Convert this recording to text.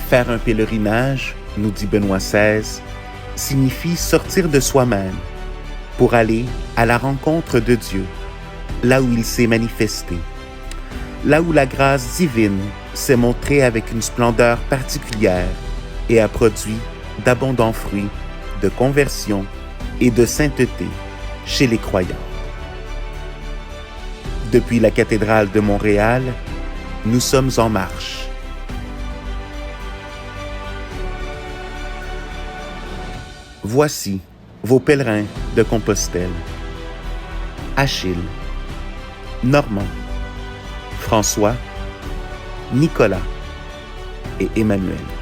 Faire un pèlerinage, nous dit Benoît XVI, signifie sortir de soi-même pour aller à la rencontre de Dieu, là où il s'est manifesté, là où la grâce divine s'est montrée avec une splendeur particulière et a produit d'abondants fruits de conversion et de sainteté chez les croyants. Depuis la cathédrale de Montréal, nous sommes en marche. Voici vos pèlerins de Compostelle. Achille, Normand, François, Nicolas et Emmanuel.